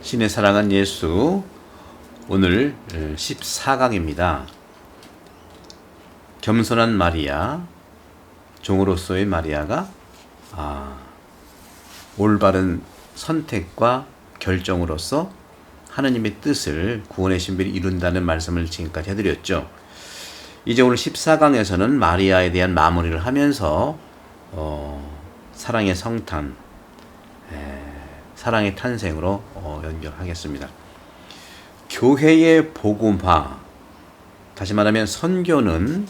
신의 사랑한 예수, 오늘 14강입니다. 겸손한 마리아, 종으로서의 마리아가 올바른 선택과 결정으로서 하느님의 뜻을, 구원의 신비를 이룬다는 말씀을 지금까지 해드렸죠. 이제 오늘 14강에서는 마리아에 대한 마무리를 하면서 사랑의 성탄, 사랑의 탄생으로 연결하겠습니다. 교회의 복음화, 다시 말하면 선교는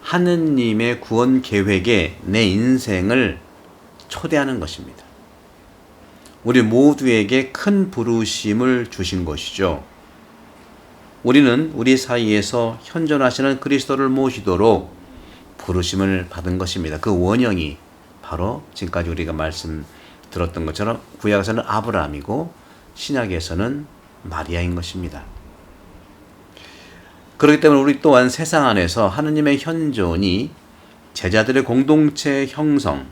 하느님의 구원 계획에 내 인생을 초대하는 것입니다. 우리 모두에게 큰 부르심을 주신 것이죠. 우리는 우리 사이에서 현존하시는 그리스도를 모시도록 부르심을 받은 것입니다. 그 원형이 바로 지금까지 우리가 말씀 들었던 것처럼 구약에서는 아브라함이고 신약에서는 마리아인 것입니다. 그렇기 때문에 우리 또한 세상 안에서 하느님의 현존이 제자들의 공동체 형성,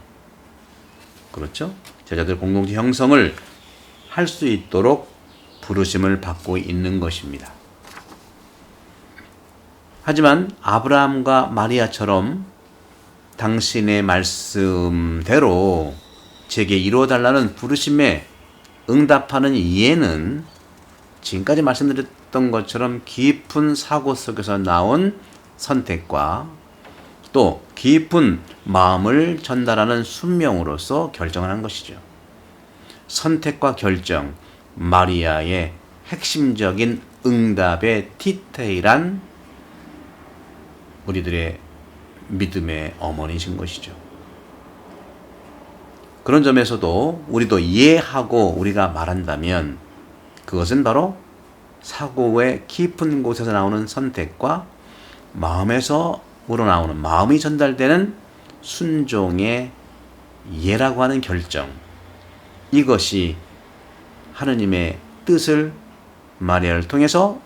그렇죠? 제자들의 공동체 형성을 할 수 있도록 부르심을 받고 있는 것입니다. 하지만 아브라함과 마리아처럼 당신의 말씀대로 제게 이루어달라는 부르심에 응답하는 이해는 지금까지 말씀드렸던 것처럼 깊은 사고 속에서 나온 선택과 또 깊은 마음을 전달하는 순명으로서 결정을 한 것이죠. 선택과 결정, 마리아의 핵심적인 응답의 디테일한 우리들의 믿음의 어머니신 것이죠. 그런 점에서도 우리도 이해하고 우리가 말한다면 그것은 바로 사고의 깊은 곳에서 나오는 선택과 마음에서 우러나오는, 마음이 전달되는 순종의 이해라고 하는 결정, 이것이 하느님의 뜻을 마리아를 통해서,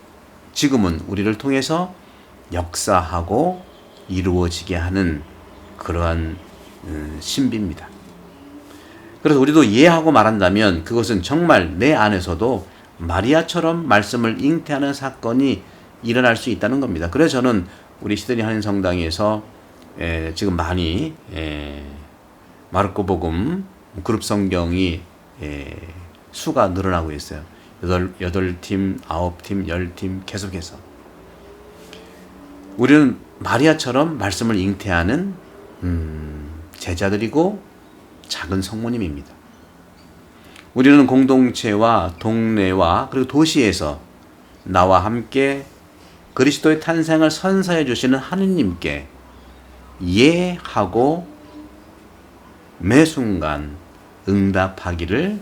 지금은 우리를 통해서 역사하고 이루어지게 하는 그러한 신비입니다. 그래서 우리도 이해하고 말한다면 그것은 정말 내 안에서도 마리아처럼 말씀을 잉태하는 사건이 일어날 수 있다는 겁니다. 그래서 저는 우리 시드니 한인성당에서 지금 많이 마르코복음 그룹 성경이 수가 늘어나고 있어요. 8팀, 9팀, 10팀 계속해서. 우리는 마리아처럼 말씀을 잉태하는 제자들이고 작은 성모님입니다. 우리는 공동체와 동네와 그리고 도시에서 나와 함께 그리스도의 탄생을 선사해 주시는 하느님께 예하고 매 순간 응답하기를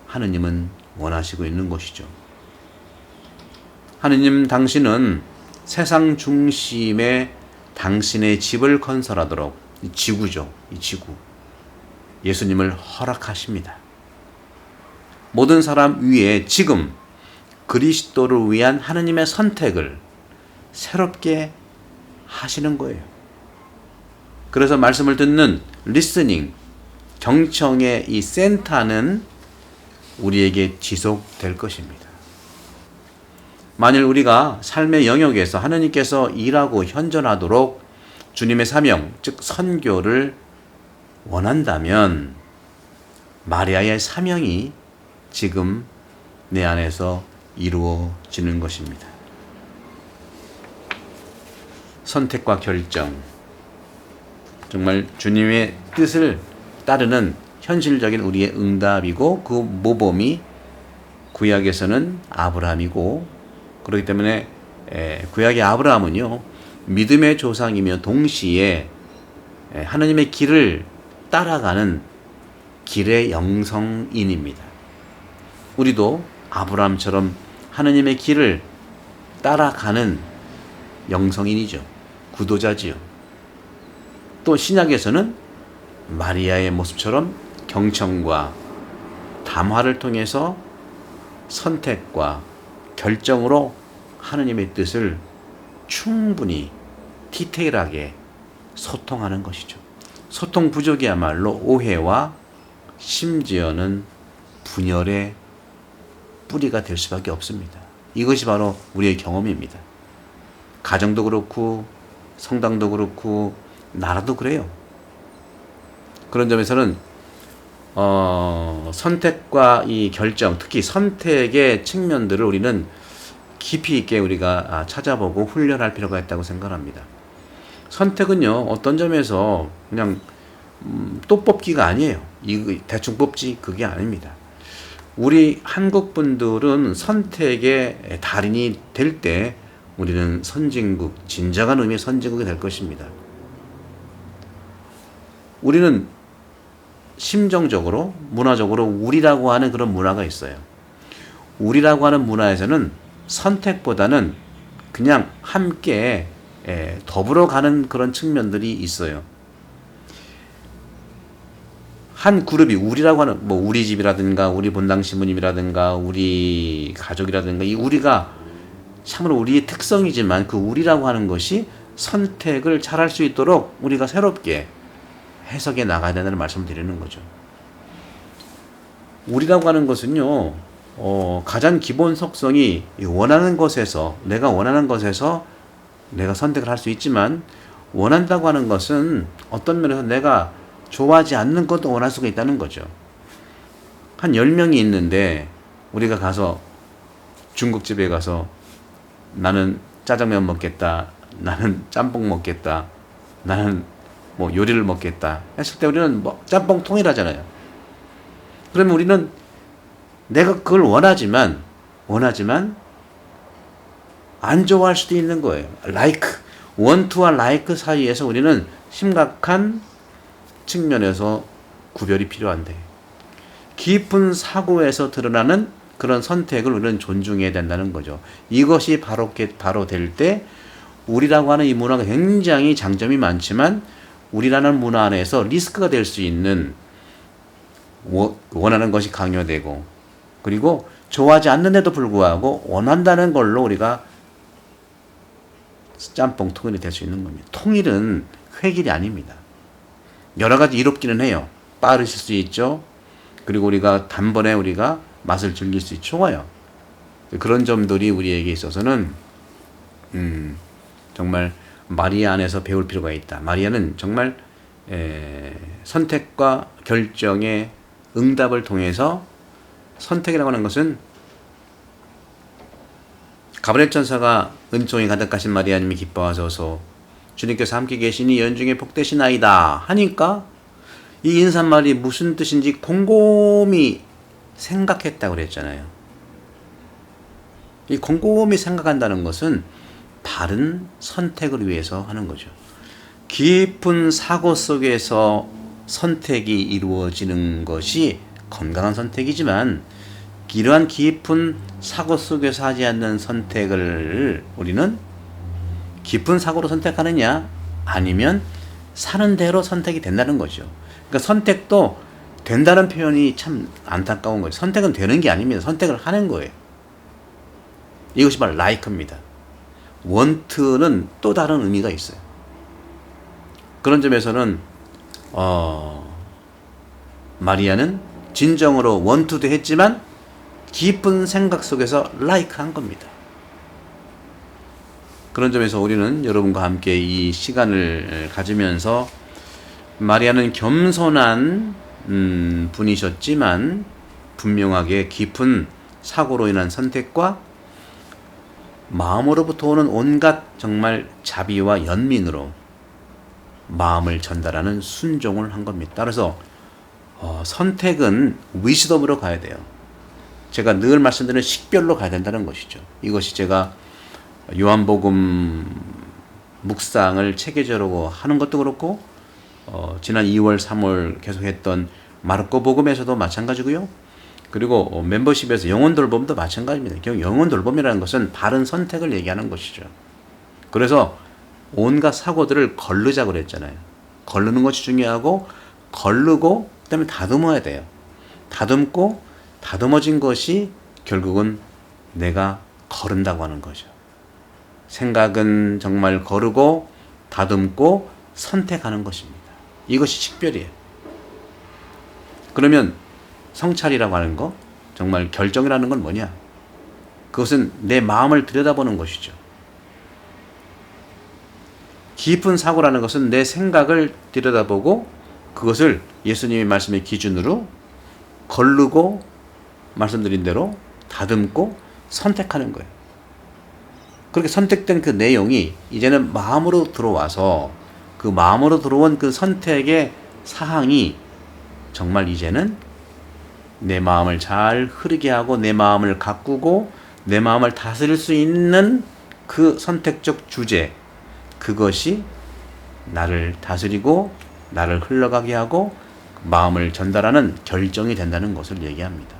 하느님은 원하시고 있는 것이죠. 하느님, 당신은 세상 중심의 당신의 집을 건설하도록, 이 지구죠, 이 지구, 예수님을 허락하십니다. 모든 사람 위에 지금 그리스도를 위한 하느님의 선택을 새롭게 하시는 거예요. 그래서 말씀을 듣는 리스닝, 경청의 이 센터는 우리에게 지속될 것입니다. 만일 우리가 삶의 영역에서 하느님께서 일하고 현존하도록 주님의 사명, 즉 선교를 원한다면 마리아의 사명이 지금 내 안에서 이루어지는 것입니다. 선택과 결정, 정말 주님의 뜻을 따르는 현실적인 우리의 응답이고, 그 모범이 구약에서는 아브라함이고, 그렇기 때문에 구약의 아브라함은요, 믿음의 조상이며 동시에 하느님의 길을 따라가는 길의 영성인입니다. 우리도 아브라함처럼 하느님의 길을 따라가는 영성인이죠. 구도자지요. 또 신약에서는 마리아의 모습처럼 경청과 담화를 통해서 선택과 결정으로 하느님의 뜻을 충분히 디테일하게 소통하는 것이죠. 소통 부족이야말로 오해와 심지어는 분열의 뿌리가 될 수밖에 없습니다. 이것이 바로 우리의 경험입니다. 가정도 그렇고 성당도 그렇고 나라도 그래요. 그런 점에서는 선택과 이 결정, 특히 선택의 측면들을 우리는 깊이 있게 우리가 찾아보고 훈련할 필요가 있다고 생각합니다. 선택은요, 어떤 점에서 그냥 또 뽑기가 아니에요. 이 대충 뽑지 그게 아닙니다. 우리 한국 분들은 선택의 달인이 될 때 우리는 선진국, 진정한 의미의 선진국이 될 것입니다. 우리는 심정적으로, 문화적으로 우리라고 하는 그런 문화가 있어요. 우리라고 하는 문화에서는 선택보다는 그냥 함께 더불어 가는 그런 측면들이 있어요. 한 그룹이 우리라고 하는 뭐 우리 집이라든가 우리 본당 신부님이라든가 우리 가족이라든가 이 우리가 참으로 우리의 특성이지만 그 우리라고 하는 것이 선택을 잘할 수 있도록 우리가 새롭게 해석해 나가야 된다는 말씀을 드리는 거죠. 우리라고 하는 것은요, 가장 기본 속성이 원하는 것에서 내가 원하는 것에서 내가 선택을 할 수 있지만 원한다고 하는 것은 어떤 면에서 내가 좋아하지 않는 것도 원할 수가 있다는 거죠. 한 10명이 있는데 우리가 가서 중국집에 가서 나는 짜장면 먹겠다, 나는 짬뽕 먹겠다, 나는 뭐 요리를 먹겠다 했을 때 우리는 뭐 짬뽕 통일하잖아요. 그러면 우리는 내가 그걸 원하지만 안 좋아할 수도 있는 거예요. 원투와 라이크 사이에서 우리는 심각한 측면에서 구별이 필요한데 깊은 사고에서 드러나는 그런 선택을 우리는 존중해야 된다는 거죠. 이것이 바로 될 때 우리라고 하는 이 문화가 굉장히 장점이 많지만 우리라는 문화 안에서 리스크가 될 수 있는 원하는 것이 강요되고 그리고 좋아하지 않는데도 불구하고 원한다는 걸로 우리가 짬뽕 통일이 될 수 있는 겁니다. 통일은 획일이 아닙니다. 여러 가지 이롭기는 해요. 빠르실 수 있죠. 그리고 우리가 단번에 우리가 맛을 즐길 수 있죠. 좋아요. 그런 점들이 우리에게 있어서는 정말 마리아 안에서 배울 필요가 있다. 마리아는 정말 선택과 결정의 응답을 통해서 선택이라고 하는 것은 가브리엘 천사가 은총이 가득하신 마리아님이 기뻐하소서 주님께서 함께 계시니 연중에 복되시나이다 하니까 이 인사말이 무슨 뜻인지 곰곰이 생각했다고 그랬잖아요. 이 곰곰이 생각한다는 것은 바른 선택을 위해서 하는 거죠. 깊은 사고 속에서 선택이 이루어지는 것이 건강한 선택이지만 이러한 깊은 사고 속에서 하지 않는 선택을 우리는 깊은 사고로 선택하느냐 아니면 사는 대로 선택이 된다는 거죠. 그러니까 선택도 된다는 표현이 참 안타까운 거죠. 선택은 되는 게 아닙니다. 선택을 하는 거예요. 이것이 바로 like입니다. want는 또 다른 의미가 있어요. 그런 점에서는 마리아는 진정으로 want도 했지만 깊은 생각 속에서 like한 겁니다. 그런 점에서 우리는 여러분과 함께 이 시간을 가지면서 마리아는 겸손한 분이셨지만 분명하게 깊은 사고로 인한 선택과 마음으로부터 오는 온갖 정말 자비와 연민으로 마음을 전달하는 순종을 한 겁니다. 따라서 선택은 위시덤으로 가야 돼요. 제가 늘 말씀드리는 식별로 가야 된다는 것이죠. 이것이 제가 요한복음 묵상을 체계적으로 하는 것도 그렇고 지난 2월, 3월 계속했던 마르코 복음에서도 마찬가지고요. 그리고 멤버십에서 영혼 돌봄도 마찬가지입니다. 영혼 돌봄이라는 것은 바른 선택을 얘기하는 것이죠. 그래서 온갖 사고들을 거르자고 그랬잖아요. 거르는 것이 중요하고 거르고 그다음에 다듬어야 돼요. 다듬고 다듬어진 것이 결국은 내가 거른다고 하는 거죠. 생각은 정말 거르고 다듬고 선택하는 것입니다. 이것이 식별이에요. 그러면 성찰이라고 하는 거, 정말 결정이라는 건 뭐냐? 그것은 내 마음을 들여다보는 것이죠. 깊은 사고라는 것은 내 생각을 들여다보고 그것을 예수님의 말씀의 기준으로 거르고 말씀드린 대로 다듬고 선택하는 거예요. 그렇게 선택된 그 내용이 이제는 마음으로 들어와서 그 마음으로 들어온 그 선택의 사항이 정말 이제는 내 마음을 잘 흐르게 하고 내 마음을 가꾸고 내 마음을 다스릴 수 있는 그 선택적 주제, 그것이 나를 다스리고 나를 흘러가게 하고 마음을 전달하는 결정이 된다는 것을 얘기합니다.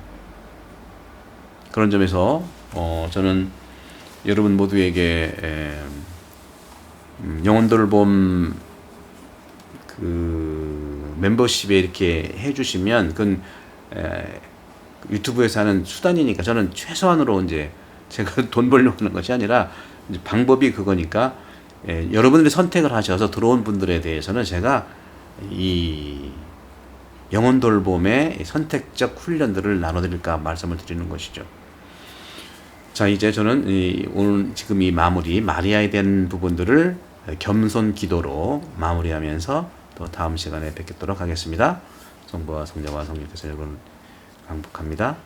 그런 점에서 저는 여러분 모두에게 영혼돌봄 그 멤버십에 이렇게 해주시면 그건 유튜브에서 하는 수단이니까 저는 최소한으로 이제 제가 돈 벌려고 하는 것이 아니라 이제 방법이 그거니까 여러분들이 선택을 하셔서 들어온 분들에 대해서는 제가 이 영혼돌봄의 선택적 훈련들을 나눠드릴까 말씀을 드리는 것이죠. 자, 이제 저는 오늘 지금 이 마무리 마리아에 대한 부분들을 겸손 기도로 마무리하면서 또 다음 시간에 뵙도록 하겠습니다. 성부와 성자와 성령께서 여러분 강복합니다.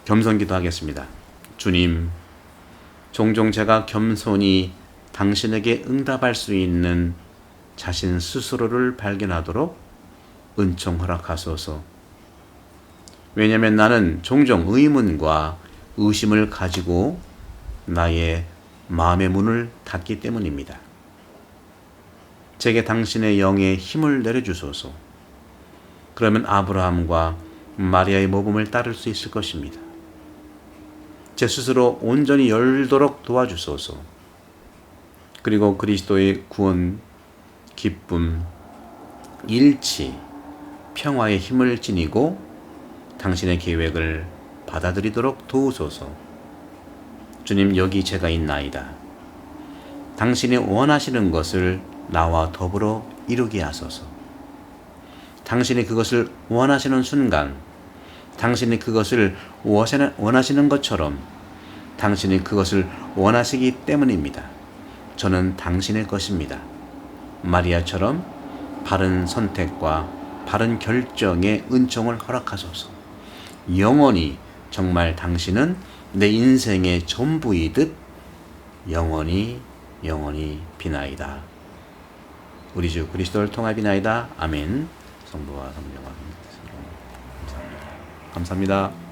겸손 기도하겠습니다. 주님, 종종 제가 겸손히 당신에게 응답할 수 있는 자신 스스로를 발견하도록 은총 허락하소서. 왜냐하면 나는 종종 의문과 의심을 가지고 나의 마음의 문을 닫기 때문입니다. 제게 당신의 영의 힘을 내려주소서. 그러면 아브라함과 마리아의 모범을 따를 수 있을 것입니다. 제 스스로 온전히 열도록 도와주소서. 그리고 그리스도의 구원, 기쁨, 일치, 평화의 힘을 지니고 당신의 계획을 받아들이도록 도우소서. 주님, 여기 제가 있나이다. 당신이 원하시는 것을 나와 더불어 이루게 하소서. 당신이 그것을 원하시는 순간, 당신이 그것을 원하시는 것처럼 당신이 그것을 원하시기 때문입니다. 저는 당신의 것입니다. 마리아처럼 바른 선택과 바른 결정의 은총을 허락하소서. 영원히 정말 당신은 내 인생의 전부이듯 영원히 비나이다. 우리 주 그리스도를 통하 비나이다. 아멘. 성부와 성령과 감사합니다. 감사합니다.